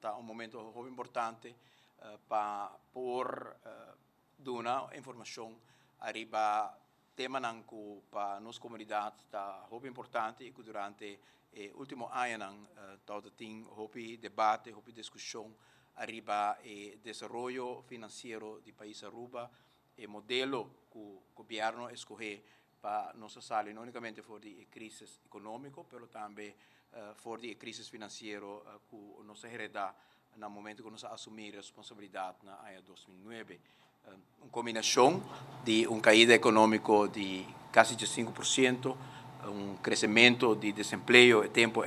está um momento muito importante para por dar informação arriba tema nanku para nossa comunidade está muito importante e que durante o último ano todo tem muito debate, muito discussão arriba o desenvolvimento financeiro do país Aruba e modelo que o governo escolhe para nossa saída não unicamente por a crise econômica, mas também por a crise financeira que nós heredamos no momento que nós assumimos a responsabilidade na ano 2009. Uma combinação de caída econômica de quase 5%, crescimento de desemprego e tempo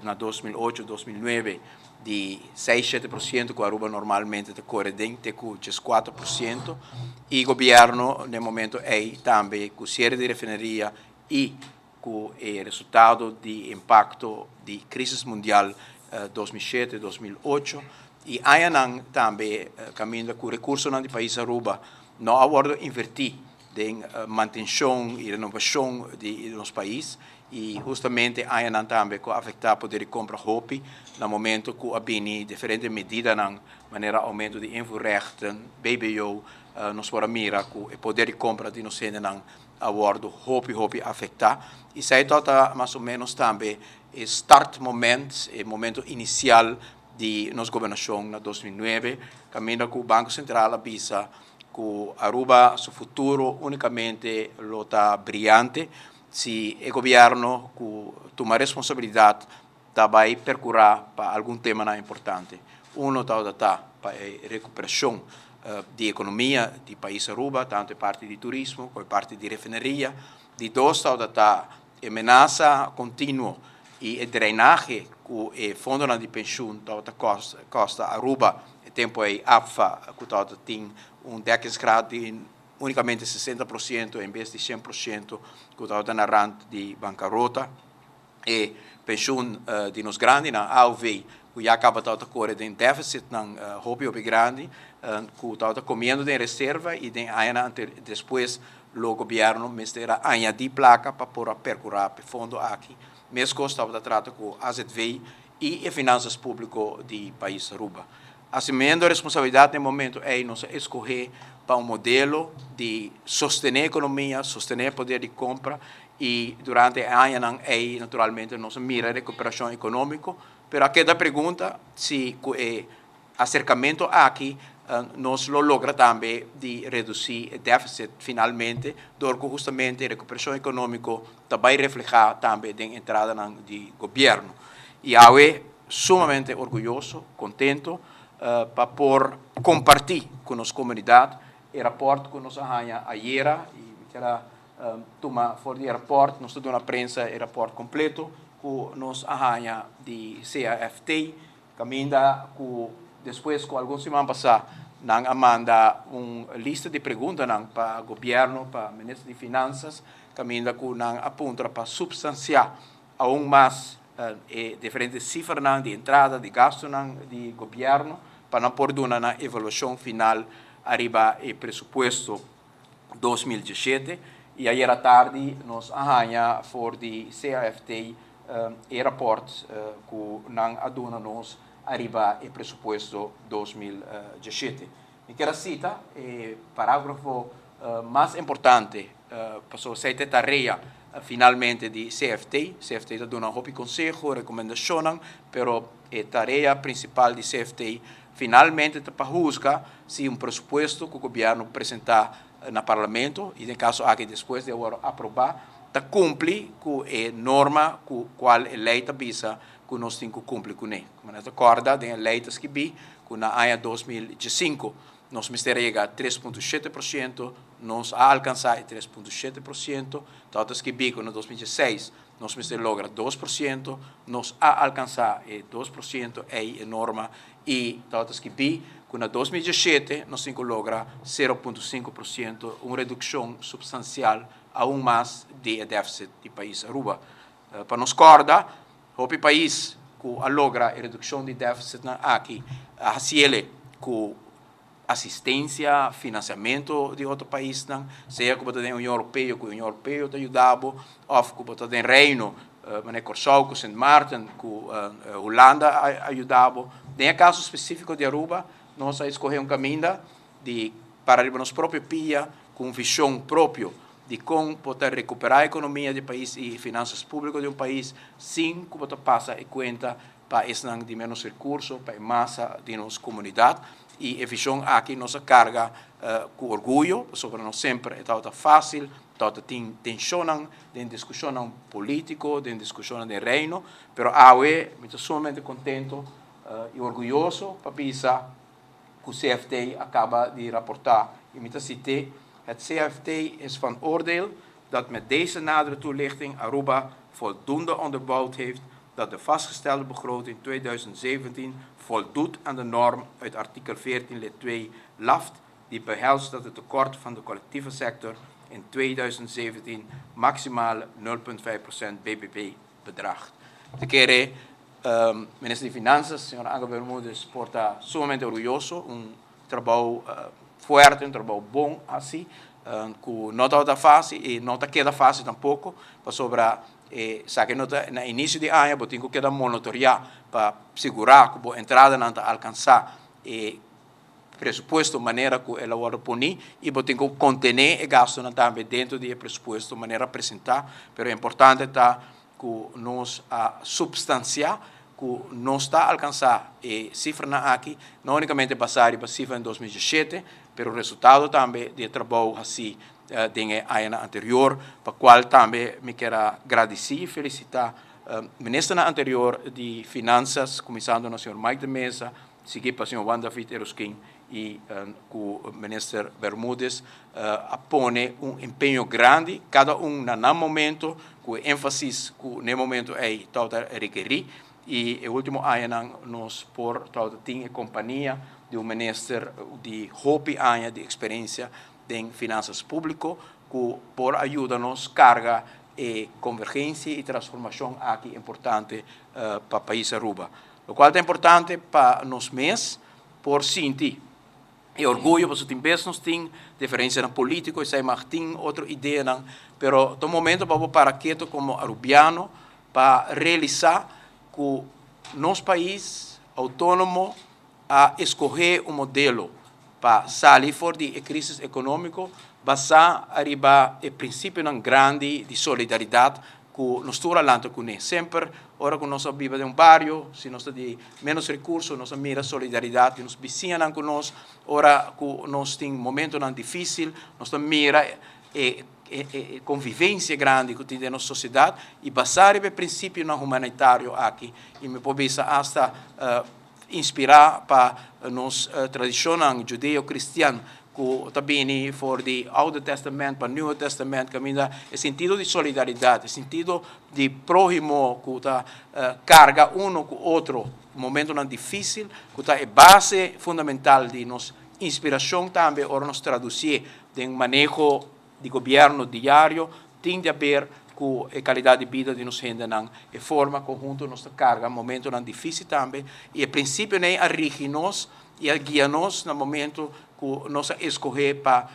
na 2008, 2009 de 6-7%, que Aruba normalmente corre dentro de 4%, e o governo, no momento, também com série de refineria e com o resultado de impacto da crise mundial 2007, 2008, e aí também caminho com recursos do país Aruba, não agora invertir em manutenção e renovação de nosso país, e justamente aí também que afetar o poder de compra hopi no momento que há diferentes medidas na maneira aumento de invoerrechten, BBO, nos para mira que o poder de compra de nós não agora hopi afetar, e sai tota mais ou menos também o start momento inicial de nossa governação na 2009, caminho com o Banco Central avisa que Aruba, seu futuro, unicamente está brilhante se o governo toma responsabilidade vai percorrer para algum tema importante. Está para a recuperação da economia do país Aruba, tanto a parte de turismo como a parte de refineria. De dois, está ameaça contínua e drenagem que o fundo de pensão costa Aruba, o tempo AFA, que tem déficit de unicamente 60% em vez de 100%, que está na rand de bancarrota, e pensão de nos grandes, na AUV, que já acaba de correr em déficit, na hobby grande, que está comendo de reserva e depois o governo mistura añadir placa para poder percorrer o fundo aqui. Mesmo está tratando com a AZV e as finanças públicas do país Aruba. Assumindo a responsabilidade no momento nós escolher para um modelo de sostener a economia, sostener o poder de compra e durante o ano naturalmente nós mira a recuperação econômica, mas aqui da pergunta se o acercamento aqui nós logra também de reduzir o déficit finalmente, porque justamente a recuperação econômica vai refletir também na entrada do governo. E eu estou sumamente orgulhoso, contento, para por compartilhar com nossa comunidade o rapport que nós arranha ayer e quero tomar fora do rapport, nós temos uma prensa o rapport completo que nós arranha de CAFT, caminha que depois com algumas semanas passadas nós manda uma lista de perguntas para o governo, para o ministro de Finanças, caminha que nós aponta para substanciar aún mais diferentes cifras de entrada, de gasto do governo, para pôr na evaluação final arriba o presupuesto 2017. E ayer à tarde nós arranha for de CAFT e rapport que nós aduna-nos arriba o presupuesto 2017. E quero citar o parágrafo mais importante passou sete tarefa finalmente de CFT. CFT está dando um conselho, recomendação, pero a tarefa principal de CFT finalmente está para buscar se presupuesto que o governo apresentar no parlamento e, no caso aqui depois de agora aprovar, está cumpre com a norma com a lei está visa que nós temos que cumprir com ele. Como nós acorda da lei que vi que na ano 2015 nós chega a 3,7%, nós alcançar 3,7%, todas que vi que no 2016 nós logra 2%, nós alcançar 2% é a norma e todas que vi que no 2017 nós logra 0,5%, uma redução substancial aún mais de déficit do país Aruba. Para nós corda, o país que logra a redução de déficit aqui, a ele com assistência, financiamento de outro país, seja que a União Europeia, que a União Europeia te ajudava, ou que a Reino meneer Corsau, com Sint Maarten, com Holanda ajudava. Tem caso específico de Aruba, nós escolhemos caminho para nós próprios pia, com visão própria de como poder recuperar a economia do país e finanças públicas de um país, sem que você passe a conta para esse de menos recursos, para a massa de nossa comunidade. E a visão aqui nossa carga com orgulho, sobre nós sempre é fácil, tem tensão, tem discussão política, tem discussão de reino, mas eu estou somente contente e orgulhoso para pensar que o CFT acaba de rapportar. Ik citeer, het CFT is van oordeel dat met deze nadere toelichting Aruba voldoende onderbouwd heeft dat de vastgestelde begroting 2017 voldoet aan de norm uit artikel 14 lid 2 LAFT, die behelst dat het tekort van de collectieve sector in 2017 maximaal 0,5% BBP bedraagt. De kere, ministro de Finanças, senhor Ángel Bermúdez, porta sumamente orgulhoso, trabalho forte, trabalho bom assim, que não está fácil e não queda fácil tampouco, para sobrar, sabe, no início de ano, eu tenho que monitorear para segurar que a entrada não está alcançar pressuposto maneira que ela vai punir e eu tenho que conter o gasto também dentro do pressuposto maneira apresentar, mas é importante que nós substanciar que não está a alcançar a cifra aqui, não unicamente passar para a cifra em 2017, mas o resultado também do trabalho assim do ano anterior, para o qual também me quero agradecer e felicitar o ministro anterior de Finanças, começando no senhor Mike de Mesa, seguir para o senhor Wanda Eroskin e o ministro Bermúdez, apone empenho grande, cada no momento, com ênfase que no momento é toda requerir, e o último ano nós por toda tem companhia de ministro de Hopi ano de experiência em finanças públicas que por ajuda-nos carga e convergência e transformação aqui importante para o país Aruba. O qual é importante para nós mesmos por sentir e orgulho, porque nós temos diferença política, e sei mais tem outra ideia, mas no momento para quieto como arubiano para realizar que nosso país autônomo a escolher modelo para sair fora de crise econômica, basar arriba o princípio grande de solidariedade que nós estamos falando com ele. Sempre, ora que nós vivemos em bairro, se nós temos menos recursos, nós mira solidariedade, nos vizinhos conosco, ora que nós temos momentos difíceis, nós mira convivência grande que tem na nossa sociedade e basar o princípio humanitário aqui. E me pode hasta inspirar para nossa tradição judeu-cristiana, que também for do Oude Testamento para o Novo Testamento, caminha o sentido de solidariedade, o sentido de próximo que carga um com o outro, um momento difícil, que é base fundamental de nossa inspiração também, ora nos traduzir de manejo de governo diário, tem de haver com a qualidade de vida de nossa gente, e forma conjunto nossa carga, momento difícil também, e o princípio é rige-nos e guia-nos no momento que nós escolher para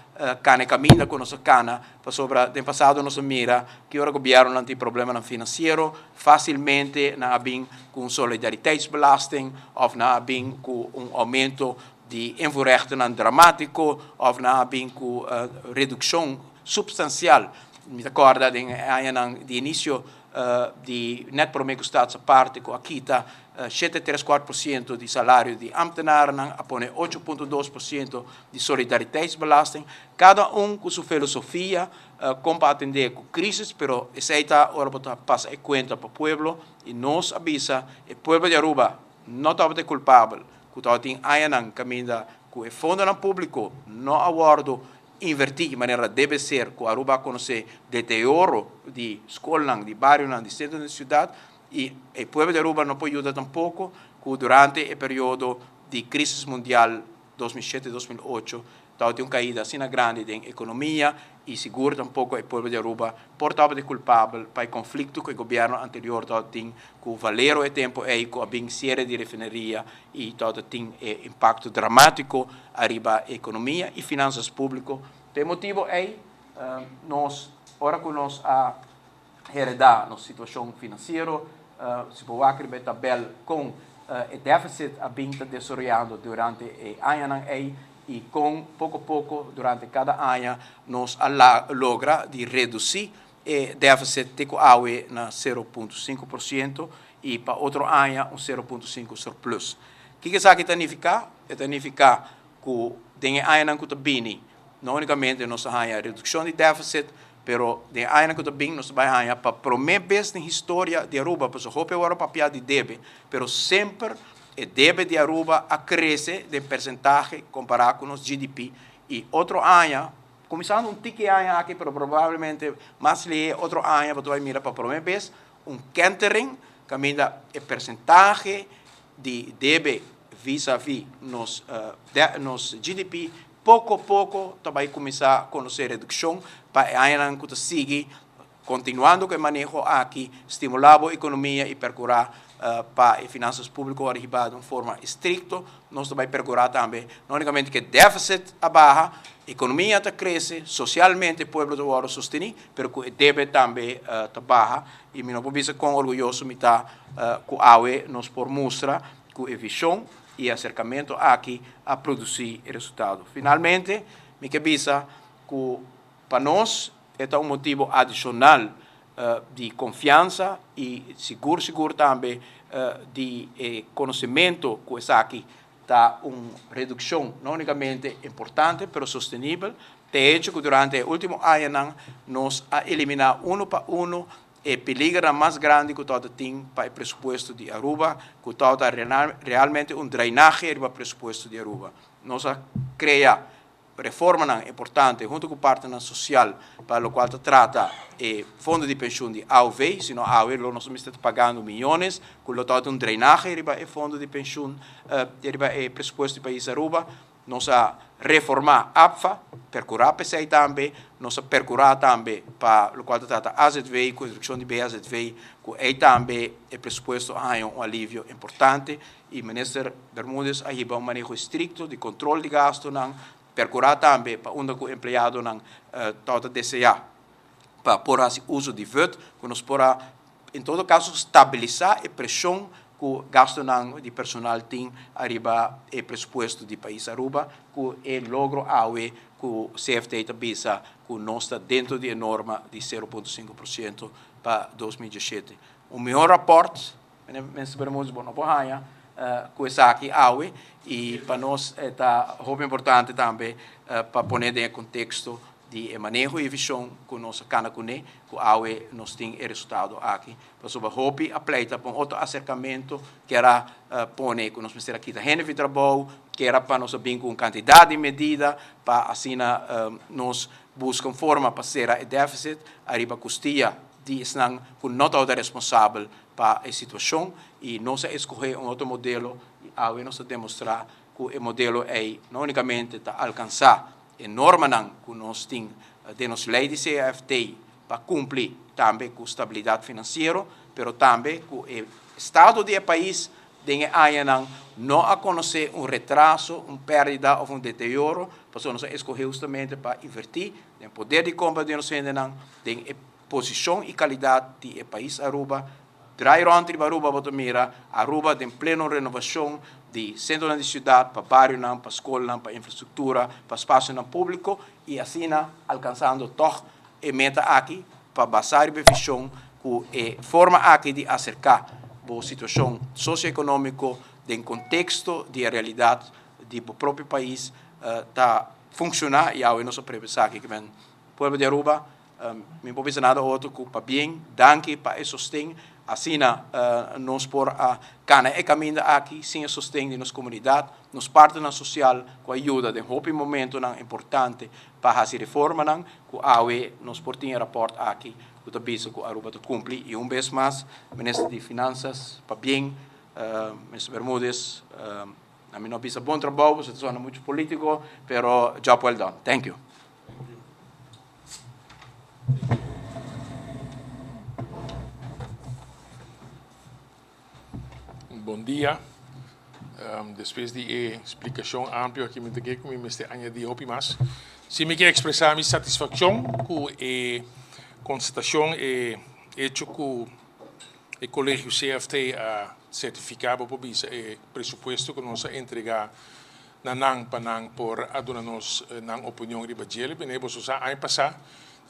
caminhar com nossa cana, para sobre o passado nós mira que o governo não tem problema financeiro, facilmente não bem com solidarideidsbelasting, ou não bem com aumento de invoerrechten dramático, ou não bem com redução substancial. Me recordo de início de net promedio staats parte que aqui está 7,34% de salário de ambtenaren, apone 8,2% de solidariteitsbelasting. Cada com sua filosofia, como para atender com crises, pero essa hora para passar a conta para o povo e nos avisa, o povo de Aruba não está culpável, que está em Ayanan caminha com o fundo público, não aguardo invertir de maneira deve ser, que Aruba conhece deterioro de escola, de bairro, de centro da cidade, e o povo de Aruba não pode ajudar tampouco, que durante o período de crise mundial 2007-2008, estava uma caída assim grande da economia e seguro tampouco o povo de Aruba portava de culpável para o conflito que o governo anterior tinha, que o valero e tempo é que a série de refineria e tem impacto dramático arriba a economia e finanças públicas. O motivo é nós, ora que nós heredar nossa situação financeira, se for a tabela com o déficit a bem desorientado durante o ano e com pouco a pouco durante cada ano nós logra de reduzir o déficit de AUE na 0,5% e para outro ano 0,5% surplus. O que isso significa? Significa que tem ano que bem, não unicamente nós a redução de déficit, pero de ano que bem nós vai para a primeira vez na história de Aruba, para o Europa papel de débito, pero sempre o débito de Aruba a cresce de percentagem comparado com o GDP e outro ano, começando tique ano aqui, pero provavelmente mais lhe outro ano, você vai mirar para a primeira vez cantering, caminha o percentagem de débito vis-à-vis nos GDP, pouco a pouco vai começar a conhecer redução para a que siga continuando com o manejo aqui, estimular a economia e procurar para as finanças públicas arribar de uma forma estricta. Nós vamos procurar também, não unicamente que o déficit abaixa, a economia cresce, socialmente o povo do ouro sostener, mas que o débito também baixa. E me não posso com orgulhoso que a AUE nos por mostrar que a visão e acercamento aqui a produzir resultado. Finalmente, me quebisa que para nós é motivo adicional de confiança e seguro também de conhecimento que essa aqui está uma redução não unicamente importante, mas sustentável. De hecho, que durante o último ano nós eliminamos para o peligro mais grande que todo tem para o presupuesto de Aruba, que todo realmente drenaje para o presupuesto de Aruba. Nós criamos reforma importante junto com o partner social, para o qual trata o fundo de pensão de AUV, senão AUV nós estamos pagando milhões, com o todo drenaje para o fundo de pensão, para o presupuesto do país Aruba. Nós reformar a APFA, percurar a PCI também, nós percurar também para o qual trata AZV, construção de BAZV, que também o presupuesto há um alívio importante, e o ministro Bermúdez aí um manejo estricto de controle de gasto, percurar também para onde o empregado não todo DCA, para pôr uso de VUT, que nós podemos, em todo caso, estabilizar a pressão que o gasto de personal tem arriba o presupuesto do país Aruba, que é logro AUE, que o CFT avisa que nós está dentro da norma de 0,5% para 2017. O melhor raporte, nós vamos com essa aqui AUE, e para nós é muito importante também para pôr em contexto de manejo e visão que nós canacune, que a AUE nos tem resultado aqui. Para sobre hopi a pleita para outro acercamento que era pôr que nós precisamos aqui da gente de trabalho, que era para nós bem com quantidade de medida, para assim nós buscamos forma para ser o déficit, arriba custia de esnan que não todo responsável para a situação e nós escolher outro modelo e a AUE nos demonstrar que o modelo é não unicamente para alcançar a norma que nós temos de nossa lei de CFT para cumprir também com estabilidade financeira, mas também com o estado do país de não a conhecer retraso, perda ou deterioro, porque nós escolhemos justamente para invertir o poder de compra de nós em posição e qualidade do país Aruba. Dry round de Aruba, Aruba tem plena renovação de centro da cidade, para bairro, para escola, para infraestrutura, para espaço público, e assim alcançando toda a meta aqui, para basar a visão que a forma aqui de acercar a situação socioeconômica em contexto de realidade do próprio país está funcionar e a nossa previsão aqui que o povo de Aruba me pode dizer nada outro que para bem, danke para o sustento. Assim, nós por a cana e caminho aqui, sem o sustento de nossa comunidade, nos partners social, com a ajuda de um momento importante para fazer reforma, que a AUE nos por ter rapport aqui, que também que a Aruba cumpre. E vez mais, Ministro de Finanças, para bem, Ministro Bermúdez, a mim não pisa bom trabalho, você é muito político, mas job well done. Thank you. Bom dia. Depois de explicação ampla que me dei com me este añadir hopi mais, se me quer expressar minha satisfação com a constatação e hecho que o colégio CFT a certificado para o presupuesto que nós entregar na NAN para por adunarnos na opinião de Bajele, benebos usar ano passado,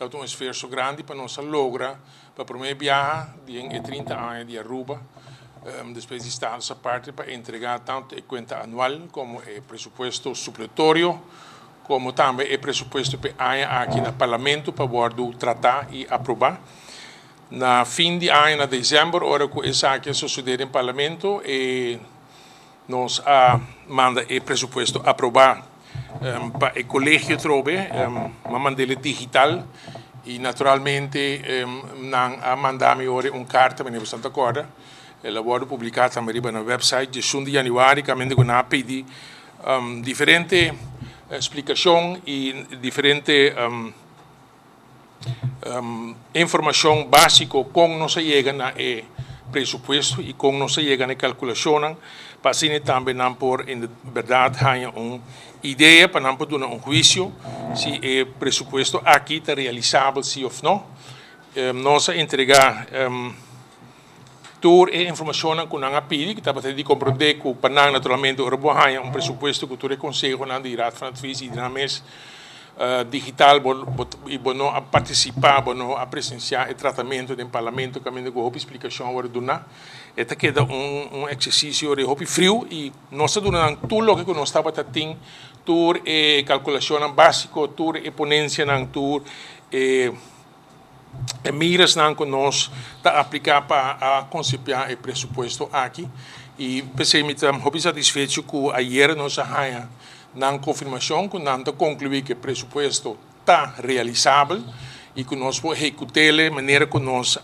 então esforço grande para nós lograr para o primeiro viagem de 30 anos de Aruba, depois de estar essa parte para entregar tanto a conta anual como o presupuesto supletório, como também o presupuesto para aqui no Parlamento para poder tratar e aprovar. Na fim de ano, na dezembro, hora que essa aqui suceder em Parlamento, e nós manda o presupuesto aprovar para o colégio trobe, uma maneira digital e naturalmente mandar-me carta, mas não bastante agora. Ela vai publicar também no website de 1 de janeiro, que eu vou pedir diferente explicação e diferente informação básica como não se chega na presupuesto e como não se chega na calculação, para assim também não por em verdade há uma ideia para não poder dar um juízo se o presupuesto aqui está realizável sim ou não. Nós entregar toda a informação que nós pedimos, que está de compreender que para naturalmente há um presupuesto que todo conselho na de Raad van Advies e na mês digital e não a participar, não a presenciar o tratamento do parlamento, que a minha explicação agora do na, esta queda exercício de frio e nós estamos tudo o que nós estava tendo, toda a calculação básica, toda a ponência, toda a miras que nós está aplicar para conceber o presupuesto aqui e pensei me estou satisfeito que ayer nós na confirmação que nós concluí que o presupuesto está realizável e que nós vamos executar de maneira que nós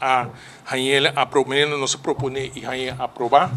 nós propõe e aprovar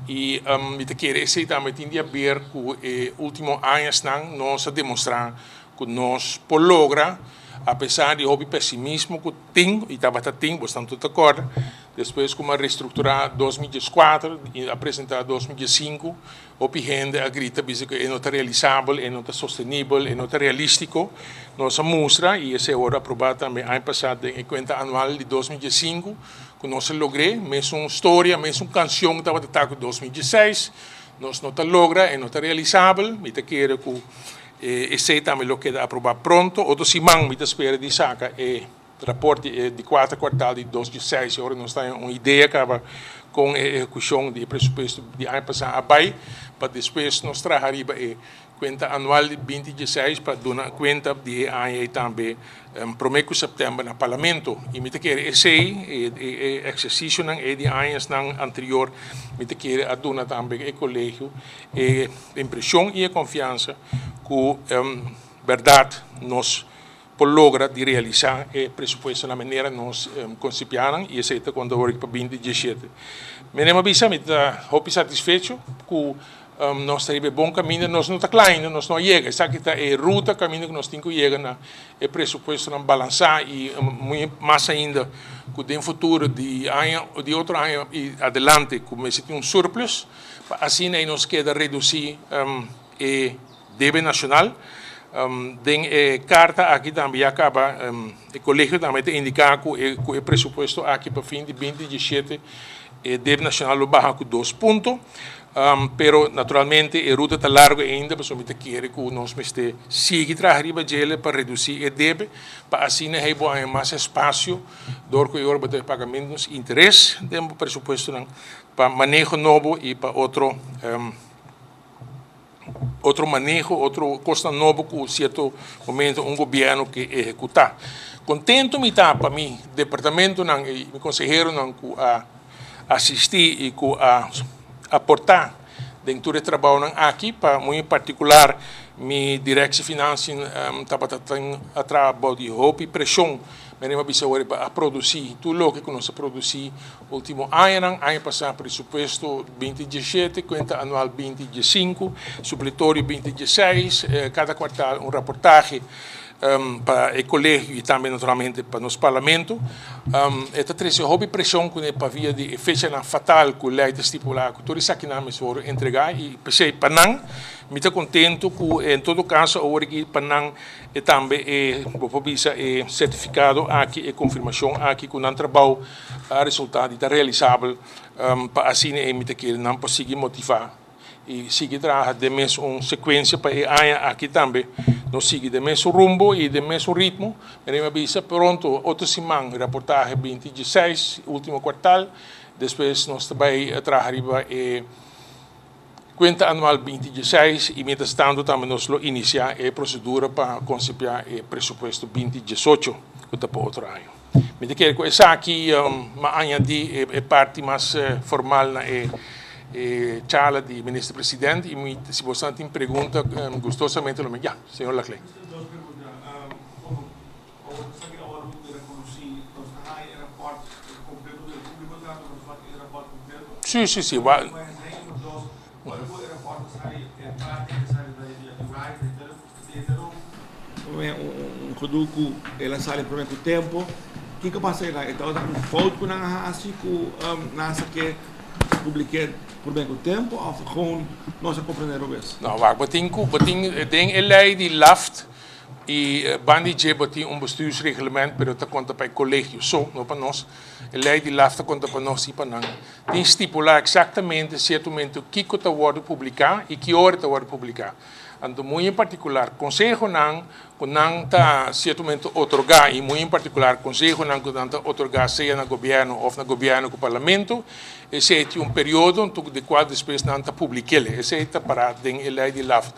e me quero dizer também tinha ver que último anos nós demonstrar que nós logra apesar de houve pessimismo que tem e estava bastante de acordo depois como reestruturar 2004 e apresentar 2005 houve gente a grita que não está realizável, não está sustentável, não está realístico nós mostra e esse é hora aprovado também ano passado em conta anual de 2005 que nós logrei mesmo uma história, mesmo uma canção que estava de em 2016 nós não está logra, não está realizável me quero que esse também lo queda aprovar pronto. Outro semana me espera de saca o rapporto de 4 quartal de 2016. Agora nós temos uma ideia com a execução do presupuesto de ano passado para depois nós trazer a conta anual de 2016 para dar conta de ano também primeiro de setembro no Parlamento. E me quero esse exercício de anos anterior me quero dar também ao colégio a impressão e a confiança que verdade nós logra de realizar o presupuesto na maneira nós concebemos e esse é quando eu para 2017. Me estou satisfeito que nós temos bom caminho, nós não está claro, nós não chegamos, sabe que está a ruta, caminho que nós temos que chegar na o presupuesto não balançar e muito mais ainda que no futuro de outro ano e adelante como se tem surplus, assim aí nos queda reduzir o débito nacional. Carta aqui também acaba, o colégio também indica que o presupuesto aqui para fim de 2017 o débito nacional baja com 2 pontos, pero naturalmente a ruta está larga ainda, mas eu quero que nós siga trabalhando para reduzir o débito, para assim ter mais espaço, do que eu vou pagamentos interesse do presupuesto para manejo novo e para outro manejo, outro custo novo que, em certo momento, governo que executar. Contento me está para mim, departamento, e meu conselheiro, que assistir e que aportar dentro do trabalho aqui, para muito particular, minha direção de finanças estava a trabalho de roupa e pressão, mas a produzir tudo o que nós produzimos no último ano passado presupuesto 2017, conta anual 2015, supletório 2016, cada quartal reportagem para o colégio e também naturalmente para nos parlamentos. Esta terceira houve pressão que para via de fecha fatal que a lei estipulada que todos aqui na mesa entregar e pensei para não Muito contento com, em todo caso, agora que Panang também visa certificado aqui e confirmação aqui com o trabalho resultado está realizável para assim muito que não conseguir motivar e seguir trabalhando de mesmo uma sequência para aqui também não seguir de mesmo rumbo e de mesmo ritmo. Mas avisa pronto outra semana reportagem 26 último quartal. Depois nós também trabalhamos conta anual 2016 e mientras tanto também nós iniciamos a procedura para conceber o pressuposto 2018 para outro ano. Me quero que essa aqui añadir a parte mais formal na charla do ministro-presidente e se você tem pergunta gostosamente lo me já, senhor Laclay. Sim, sim, sim. Um produto ela sai por muito tempo que passa lá então um foto com na assim com nessa que publiquei por muito tempo ou gewoon nós a compreender o isso não vai tem a lei de LAFT e bandije tem bestuursreglement pero ta conta para o colégio só não para nós a lei de LAFT conta para nós e para não tem estipular exatamente certo momento que está word publicar e que hora está word publicar. Então, muito em particular, conselho não está certamente otorgar, e muito em particular, conselho não está otorgar, seja no governo ou no governo com o parlamento, esse é período de qual depois não está publicado, esse está parado em lei de LAFT.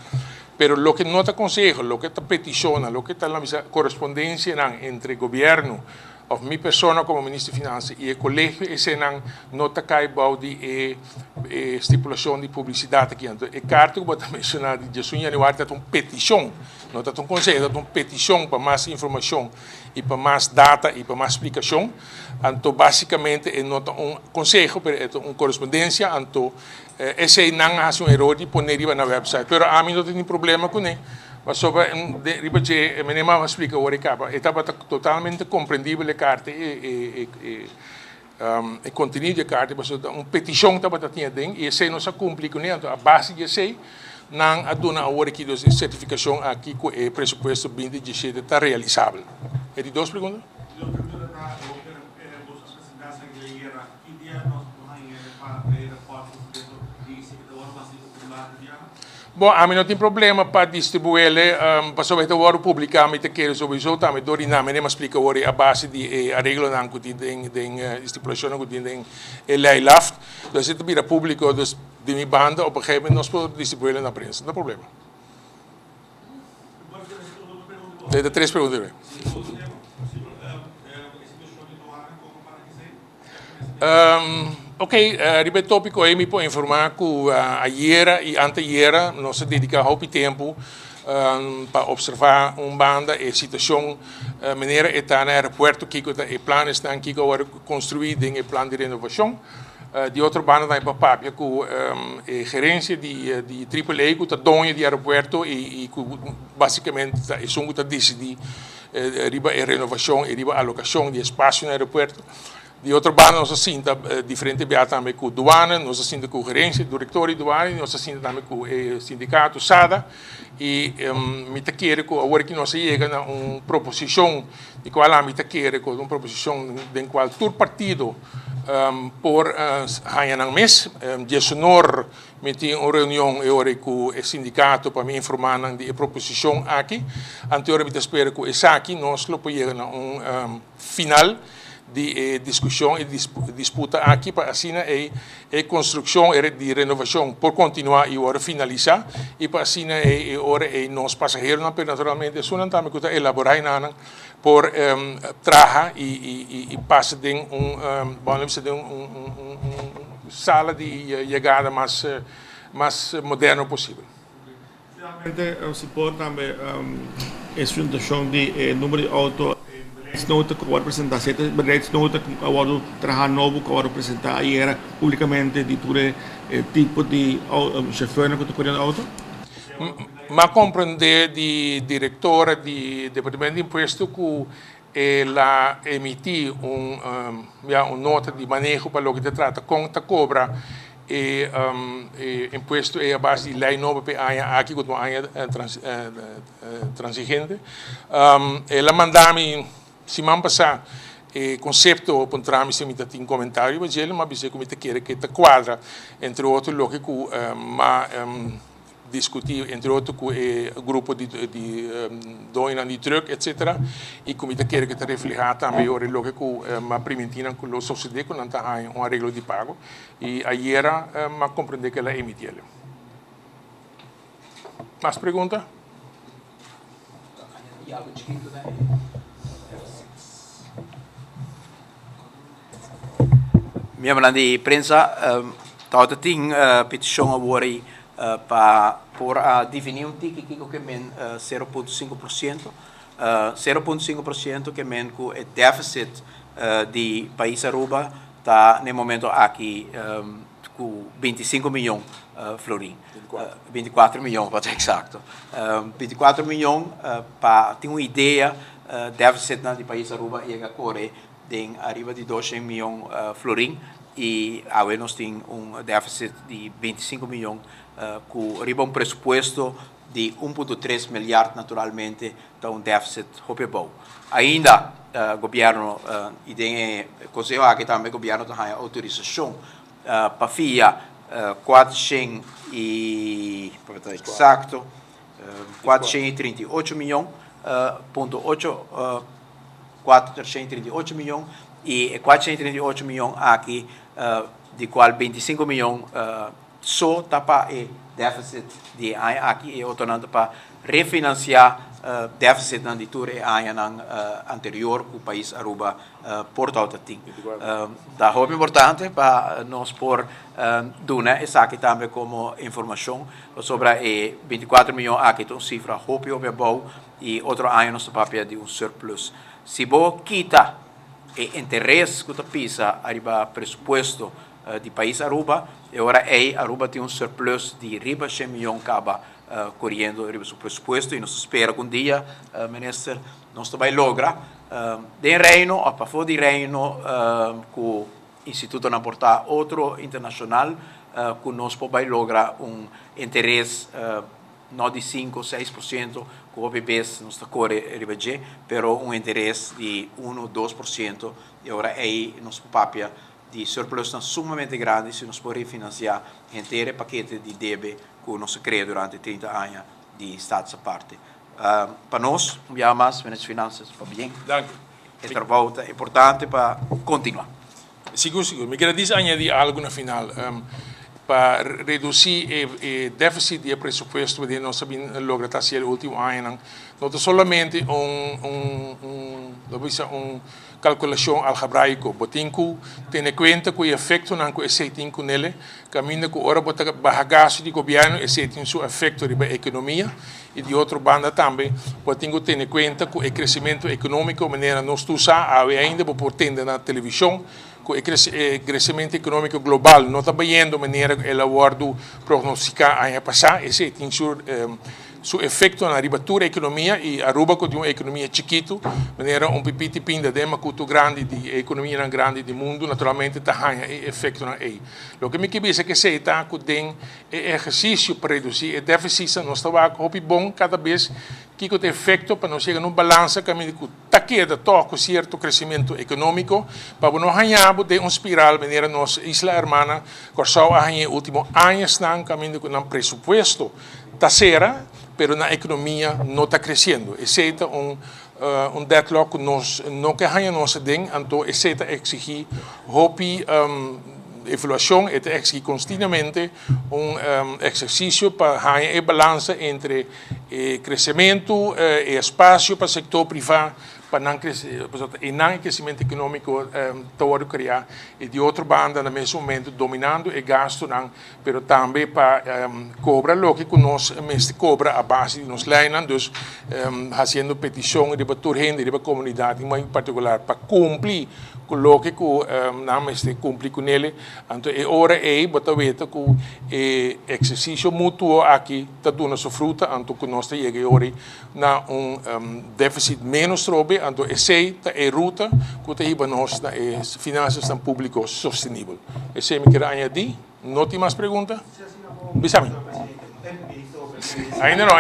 Pero lo que não está conselho, lo que está peticiona, lo que está na correspondência entre governo, ou minha pessoa como ministro de Finanças e o colégio, esse não está caibau de estipulação de publicidade aqui. Então, a carta que eu vou mencionar de Jesus Januário está uma petição, não está um conselho, está uma petição para mais informação e para mais data e para mais explicação. Então, basicamente, é não um conselho, é uma correspondência. Então, esse não é um erro de pôr na website. Mas a mim não tem problema com ele. Mas sobre ripetere, me ne ma explica ora capa, estava totalmente compreendível a carta e conteúdo da carta, mas uma petição estava tinha dentro e esse não se cumpre com ele, a base de sei não aduna agora que a certificação aqui com o pressuposto 2017 está realizável. É de duas perguntas? Bom, a mim não tem problema para distribuir para sobre o hora publicar, mas quero sobre isso também. Dori não, me explica agora a base de arreglo não que tem estipulação que tem lei LAFT. Então se tu vira público de minha banda, ou por exemplo nós podemos distribuir na prensa, não há problema. Tem três perguntas. Ok, ripeto tópico é me para informar que ayer e anteayer nós dedicamos muito tempo para observar uma banda e a situação maneira está no aeroporto que o plano está aqui agora construído em plano de renovação. De outra banda da papapia com a gerência de AAA que está dono do aeroporto e que basicamente é só que decidir riba a renovação e riba a alocação de espaço no aeroporto. De outra banda, nós assinta diferente também com a Duana, nós assinta com a gerência, diretor de Duana, nós assinta também com o sindicato SADA, e me quero que agora que nós chegamos a uma proposição, de qual a me quero que uma proposição em qual todo partido por hanhang mês, de sonor, me tem uma reunião agora com o sindicato para me informar de proposição aqui, anteriormente espero que essa aqui nós lo podemos a um final de discussão e disputa aqui para assim a construção de renovação por continuar e agora finalizar e para assim agora nós passageiros naturalmente isso não também que elaborar por trabalhar e passa de sala de chegada mais moderna possível. Finalmente, se pode também a situação de número de auto beleidsnota que eu vou apresentar, certas beleidsnota que eu vou trabalhar novo, que eu vou apresentar aí era publicamente de todo tipo de chauffeur que estou correndo auto? Mas compreender de diretora do Departamento de Imposto que ela emitiu uma nota de manejo para o que se trata, conta cobra imposto é a base de lei nova para aqui quando transigente. Ela mandou-me semana passada conceito para um se me tem comentário, mas ele me disse que me quer que te quadra entre outros lo que discutir entre outros com o grupo de doina de truck etc. E como te quer que te refleja também o lo que ma primentina com o sociedade quando está arreglo de pago e ayer ma compreender que ela emitiu. Mais pergunta? Minha mãe de prensa, tauta tem petição agora para por definir tique que men 0,5%, 0,5% que men com o déficit de país Aruba está no momento aqui com 25 milhões florim, 24 milhões para ser exato, 24 milhões para ter uma ideia déficit de país Aruba e agora tem arriba de 200 milhões florim e agora nós temos déficit de 25 milhões com arriba presupuesto de 1,3 milhões naturalmente está déficit bom. Ainda o governo e tem conselho aqui também o governo tem autorização para FIA 400 e para exato 438 milhões 438 milhões e 438 milhões aqui de qual 25 milhões só tapa e déficit de aqui e outro para refinanciar déficit na ditura anterior que o país Aruba porta tem. Da muito importante para nós por duna essa aqui também como informação sobre 24 milhões aqui uma cifra muito boa e outro ano nós papel de surplus. Se você quita o interesse que você pisa arriba presupuesto de país Aruba, agora Aruba tem surplus de riba 100 milhões acaba correndo arriba seu presupuesto e nós espera que dia, ministro, nós vai lograr de reino, a para fora de reino, com o Instituto na portar outro internacional, que nós vai lograr interesse não de 5 ou 6%, com o BBS não está corre arriba de, pero interesse de 1 ou 2%, e agora nós papel de surplus sumamente grande se nós podemos financiar inteiro paquete de débito que nós criamos durante 30 anos de Estado à parte. Para nós, mais as finanças para bem. É trabalho importante para continuar. Seguro. Me quero añadir algo no final. Para reduzir o déficit de presupuesto que nós logramos fazer no último ano, não é somente calculação algebraica, botinco tem em conta que o efeito não é certinho nele, caminho que ora bota barragaço de governo é certinho seu efeito na economia e de outra banda também, botinco tem em conta que o crescimento econômico maneira nós usar ainda por tenda na televisão que o crescimento econômico global não está vendo maneira ela guardo prognosticar a passar é certinho seu efeito na ribatura economia e Aruba que é uma economia chiquito, maneira pipiti pinda de uma cultura grande de economia grande do mundo, naturalmente está e efeito na aí. O que me quer que se está que tem exercício para reduzir o déficit, nós estamos com bom cada vez que o efeito para nós chegar num balanço caminho que está queda toco certo crescimento econômico para nós ganhar de espiral maneira nossa isla hermana, que só a último anos estão caminho com um presupuesto da serra pero na economia não está crescendo. Esse é deadlock que nós não queremos den, então esse é exigir hopi evaluação, é exigir continuamente exercício para ganhar a balança entre crescimento e espaço para o setor privado para não crescimento econômico todo criar e de outra banda no mesmo momento dominando o gasto não, pero também para cobrar o que nós cobra a base de nos leinan, dus fazendo petição de toda gente, de comunidade, em particular para cumprir com o que não cumprir com ele, então é hora botar veta que o exercício mútuo aqui está dando sua fruta, então que nós chega hora na déficit menos trobe, então essa é a ruta que está nós nas finanças públicas sustentáveis. Esse me quero añadir. ¿No tiene más preguntas? Bisami. Ainda no.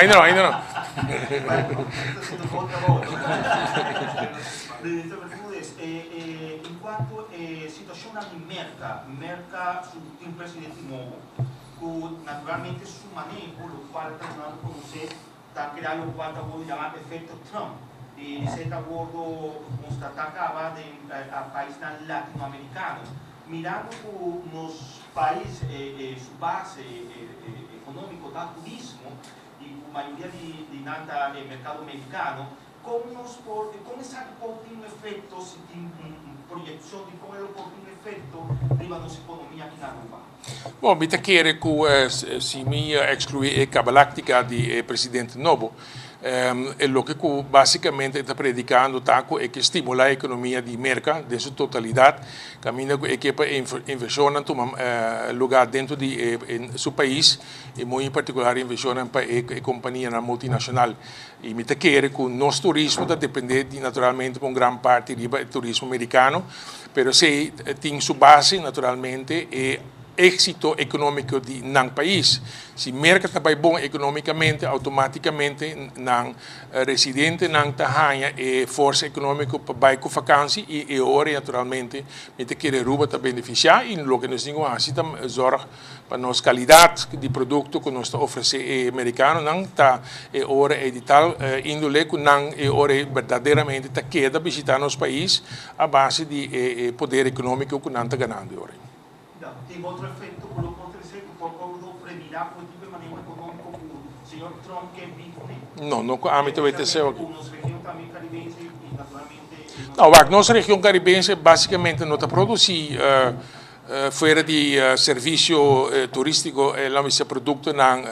In quanto situazione di merca su un presidente nuovo, con naturalmente su manejo, lo quale tornando con usted, está creando lo cual voy a llamar efecto Trump. Y se está constataba a países latinoamericanos, mirando los países, su base económico da turismo y la mayoría de nada del mercado americano, como esse oportuno efeito, se tem projeção de como é o oportuno efeito riba nossa economia aqui na Aruba? Bom, me quer que se me excluir a Cabalactica de presidente novo, é o que basicamente está predicando taco é que estimula a economia de merca de sua totalidade, caminha que para investiona toma lugar dentro de seu país e muito em particular investiona para a companhia multinacional. E me quer que o nosso turismo está dependendo naturalmente por grande parte do turismo americano, mas se tem sua base naturalmente êxito econômico de um país. Se o mercado está bom economicamente, automaticamente não residente não tem força econômica para ir com vacância e hora naturalmente me quer Aruba está beneficiar e o que nós temos assim zorg para nossa qualidade de produto que nós oferecer americano não está hora de tal índole que não hora verdadeiramente está queda visitar nosso país a base de poder econômico que não está ganhando hora. Tem outro efeito que eu acontecer que por causa previrar por tipo de manejo econômico o senhor Trump que vive. Não, no âmbito vai ter seu. Nos região também caribense e naturalmente. Não, a nossa região caribense basicamente não está produzindo fora de serviço turístico lá se produto não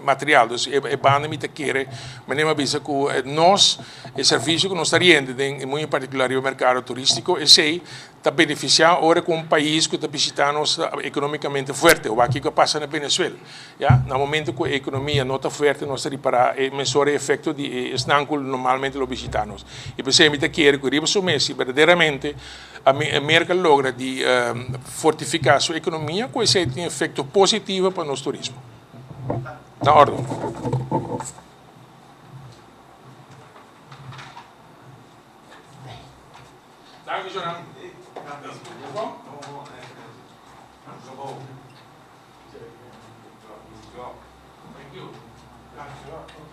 material, dus é banda me quer, mas nem avisa que nós o serviço que nós está rendendo muito em particular o mercado turístico e sei está beneficiando agora com país que está visitando economicamente forte, o aqui que passa na Venezuela, já, no momento que a economia não está forte, nós está para mesurar o efeito de estanco normalmente lo visitamos. E por isso me quer que riba su mesi verdadeiramente a América logra de fortificar sua economia, com esse tem efeito positivo para o nosso turismo. Na ordem. Danke, Jonan. Thank you.